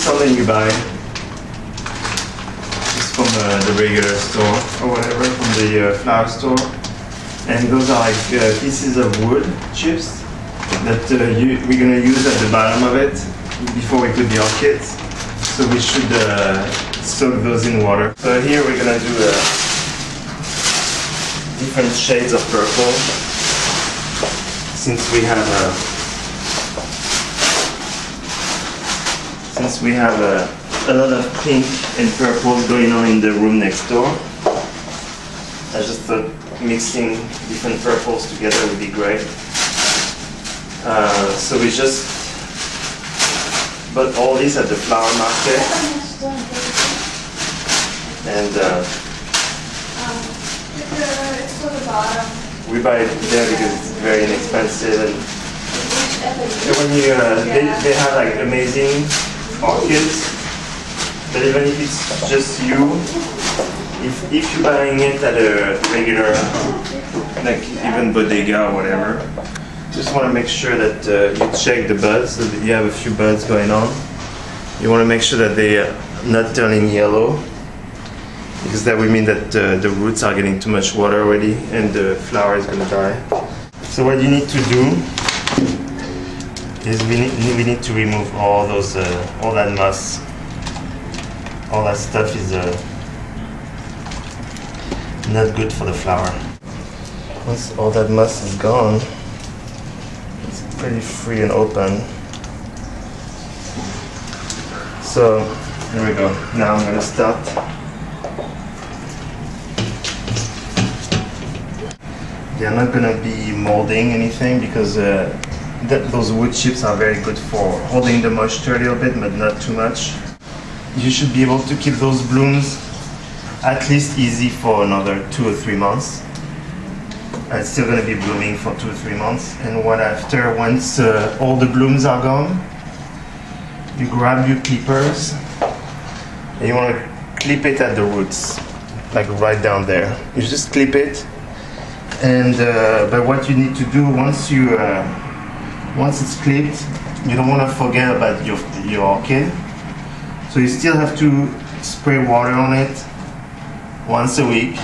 something you buy just from the regular store or whatever, from the flower store. And those are like pieces of wood chips that we're going to use at the bottom of it before we put the orchids. So we should soak those in water. So here we're going to do different shades of purple, since we have a lot of pink and purple going on in the room next door. I just thought mixing different purples together would be great. So we just bought all these at the flower market, and we buy it there because it's very inexpensive, and when you they have like amazing orchids, but even if it's just you, if you're buying it at a regular, like even bodega or whatever, just want to make sure that you check the buds, so that you have a few buds going on. You want to make sure that they are not turning yellow, because that would mean that the roots are getting too much water already and the flower is going to die. So what you need to do is we need to remove all those all that moss. All that stuff is not good for the flower. Once all that moss is gone, it's pretty free and open. So here we go. Now I'm going to start. They're not going to be molding anything because those wood chips are very good for holding the moisture a little bit, but not too much. You should be able to keep those blooms at least easy for another 2 or 3 months. It's still going to be blooming for 2 or 3 months. And once all the blooms are gone, you grab your clippers and you want to clip it at the roots, like right down there. You just clip it. And but what you need to do once it's clipped, you don't want to forget about your orchid. So you still have to spray water on it once a week.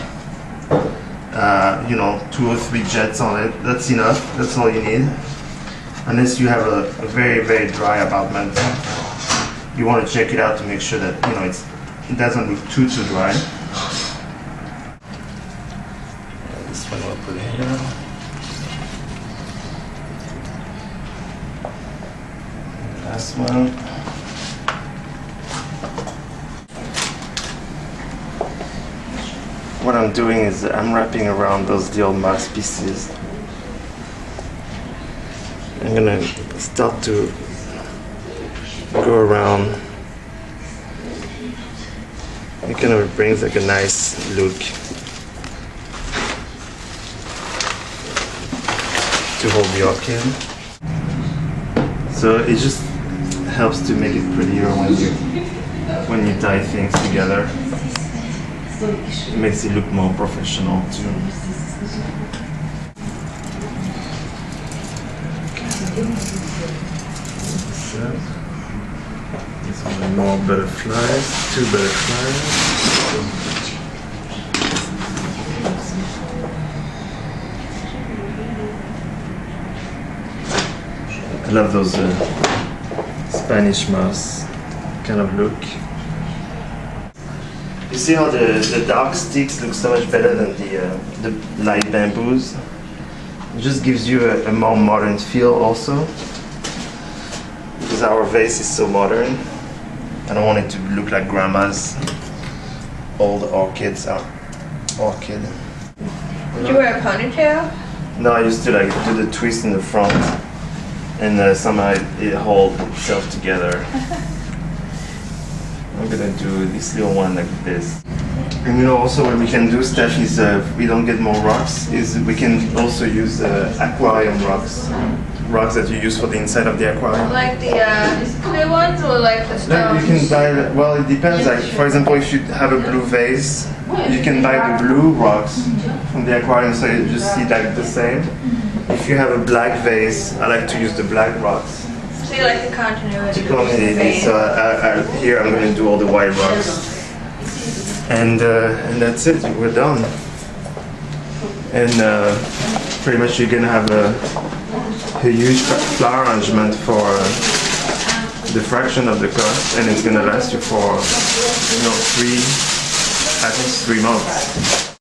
2 or 3 jets on it. That's enough. That's all you need. Unless you have a very, very dry apartment, you want to check it out to make sure that it doesn't look too dry. This one I'll put here. Last one. What I'm doing is I'm wrapping around those little moss pieces. I'm gonna start to go around. It kind of brings like a nice look to hold the orchid. So it just helps to make it prettier when you tie things together. It makes it look more professional too. So, this one more butterflies, 2 butterflies. I love those Spanish moss kind of look. You see how the dark sticks look so much better than the light bamboos? It just gives you a more modern feel also. Because our vase is so modern. I don't want it to look like grandma's old orchids. Orchid. Did you wear a ponytail? No, I used to do the twist in the front. And somehow it holds itself together. I'm gonna do this little one like this. And also what we can do, Steph, is if we don't get more rocks, is we can also use aquarium rocks. Rocks that you use for the inside of the aquarium. Like the clear ones or like the stones? You can buy, well it depends, like for example if you have a blue vase, you can buy the blue rocks from the aquarium so you just see like the same. If you have a black vase, I like to use the black rocks. So see like the continuity. So here I'm going to do all the white rocks. And that's it, we're done. And pretty much you're going to have a huge flower arrangement for the fraction of the cost, and it's going to last you for, at least 3 months.